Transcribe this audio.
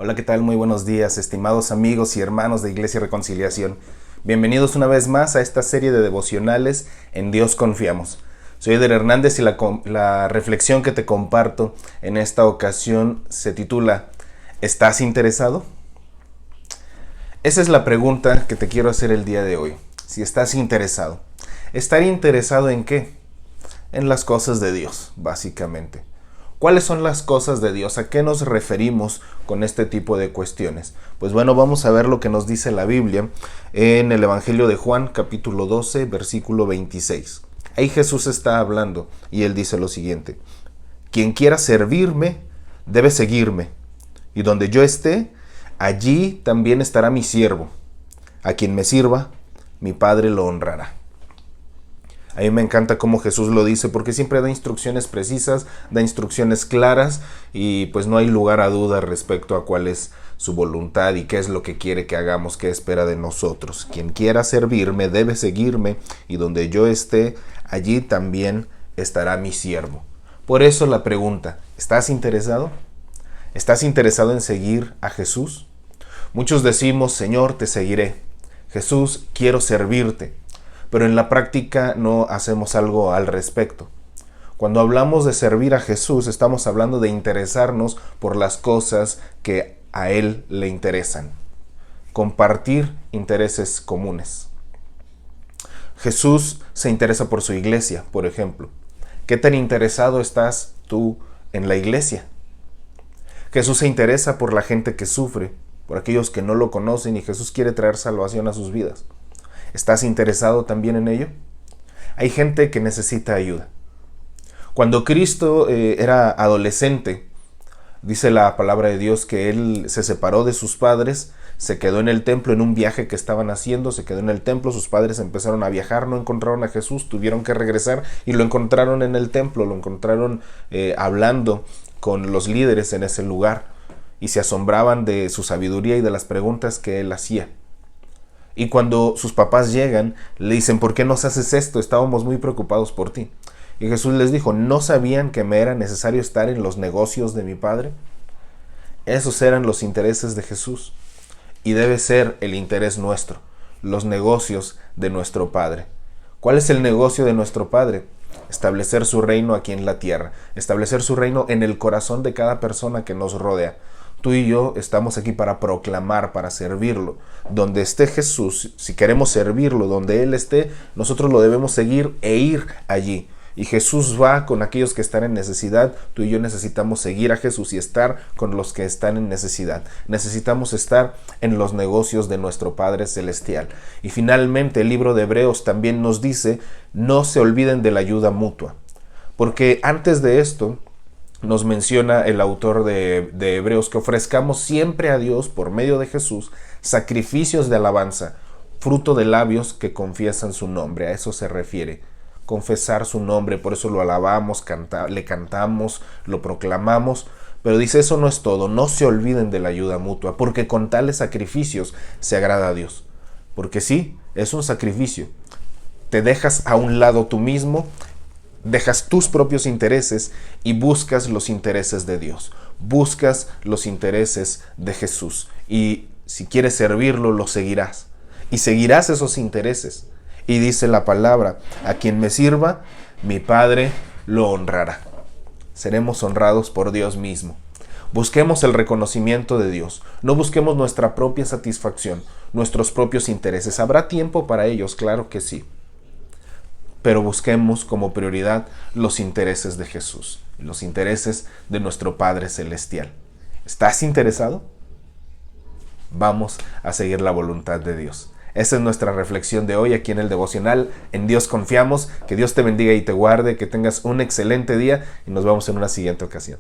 Hola, ¿qué tal? Muy buenos días, estimados amigos y hermanos de Iglesia y Reconciliación. Bienvenidos una vez más a esta serie de devocionales En Dios Confiamos. Soy Eder Hernández y la reflexión que te comparto en esta ocasión se titula ¿Estás interesado? Esa es la pregunta que te quiero hacer el día de hoy. Si estás interesado. ¿Estar interesado en qué? En las cosas de Dios, básicamente. ¿Cuáles son las cosas de Dios? ¿A qué nos referimos con este tipo de cuestiones? Pues bueno, vamos a ver lo que nos dice la Biblia en el Evangelio de Juan, capítulo 12, versículo 26. Ahí Jesús está hablando y él dice lo siguiente: quien quiera servirme, debe seguirme, y donde yo esté, allí también estará mi siervo. A quien me sirva, mi Padre lo honrará. A mí me encanta cómo Jesús lo dice, porque siempre da instrucciones precisas, da instrucciones claras, y pues no hay lugar a duda respecto a cuál es su voluntad y qué es lo que quiere que hagamos, qué espera de nosotros. Quien quiera servirme debe seguirme, y donde yo esté, allí también estará mi siervo. Por eso la pregunta: ¿estás interesado? ¿Estás interesado en seguir a Jesús? Muchos decimos: Señor, te seguiré. Jesús, quiero servirte. Pero en la práctica no hacemos algo al respecto. Cuando hablamos de servir a Jesús, estamos hablando de interesarnos por las cosas que a Él le interesan. Compartir intereses comunes. Jesús se interesa por su iglesia, por ejemplo. ¿Qué tan interesado estás tú en la iglesia? Jesús se interesa por la gente que sufre, por aquellos que no lo conocen, y Jesús quiere traer salvación a sus vidas. ¿Estás interesado también en ello? Hay gente que necesita ayuda. Cuando Cristo era adolescente, dice la palabra de Dios que Él se separó de sus padres, se quedó en el templo en un viaje que estaban haciendo, se quedó en el templo, sus padres empezaron a viajar, no encontraron a Jesús, tuvieron que regresar y lo encontraron en el templo, lo encontraron hablando con los líderes en ese lugar y se asombraban de su sabiduría y de las preguntas que Él hacía. Y cuando sus papás llegan, le dicen: ¿por qué nos haces esto? Estábamos muy preocupados por ti. Y Jesús les dijo: ¿no sabían que me era necesario estar en los negocios de mi Padre? Esos eran los intereses de Jesús. Y debe ser el interés nuestro, los negocios de nuestro Padre. ¿Cuál es el negocio de nuestro Padre? Establecer su reino aquí en la tierra, establecer su reino en el corazón de cada persona que nos rodea. Tú y yo estamos aquí para proclamar, para servirlo. Donde esté Jesús, si queremos servirlo, donde Él esté, nosotros lo debemos seguir e ir allí. Y Jesús va con aquellos que están en necesidad. Tú y yo necesitamos seguir a Jesús y estar con los que están en necesidad. Necesitamos estar en los negocios de nuestro Padre Celestial. Y finalmente el libro de Hebreos también nos dice: no se olviden de la ayuda mutua. Porque antes de esto nos menciona el autor de Hebreos que ofrezcamos siempre a Dios, por medio de Jesús, sacrificios de alabanza, fruto de labios que confiesan su nombre. A eso se refiere, confesar su nombre. Por eso lo alabamos, le cantamos, lo proclamamos. Pero dice: eso no es todo, no se olviden de la ayuda mutua, porque con tales sacrificios se agrada a Dios. Porque sí, es un sacrificio. Te dejas a un lado tú mismo, dejas tus propios intereses y buscas los intereses de Dios. Buscas los intereses de Jesús. Y si quieres servirlo, lo seguirás. Y seguirás esos intereses. Y dice la palabra: a quien me sirva, mi Padre lo honrará. Seremos honrados por Dios mismo. Busquemos el reconocimiento de Dios. No busquemos nuestra propia satisfacción, nuestros propios intereses. ¿Habrá tiempo para ellos? Claro que sí. Pero busquemos como prioridad los intereses de Jesús, los intereses de nuestro Padre Celestial. ¿Estás interesado? Vamos a seguir la voluntad de Dios. Esa es nuestra reflexión de hoy aquí en el devocional En Dios Confiamos. Que Dios te bendiga y te guarde, que tengas un excelente día y nos vemos en una siguiente ocasión.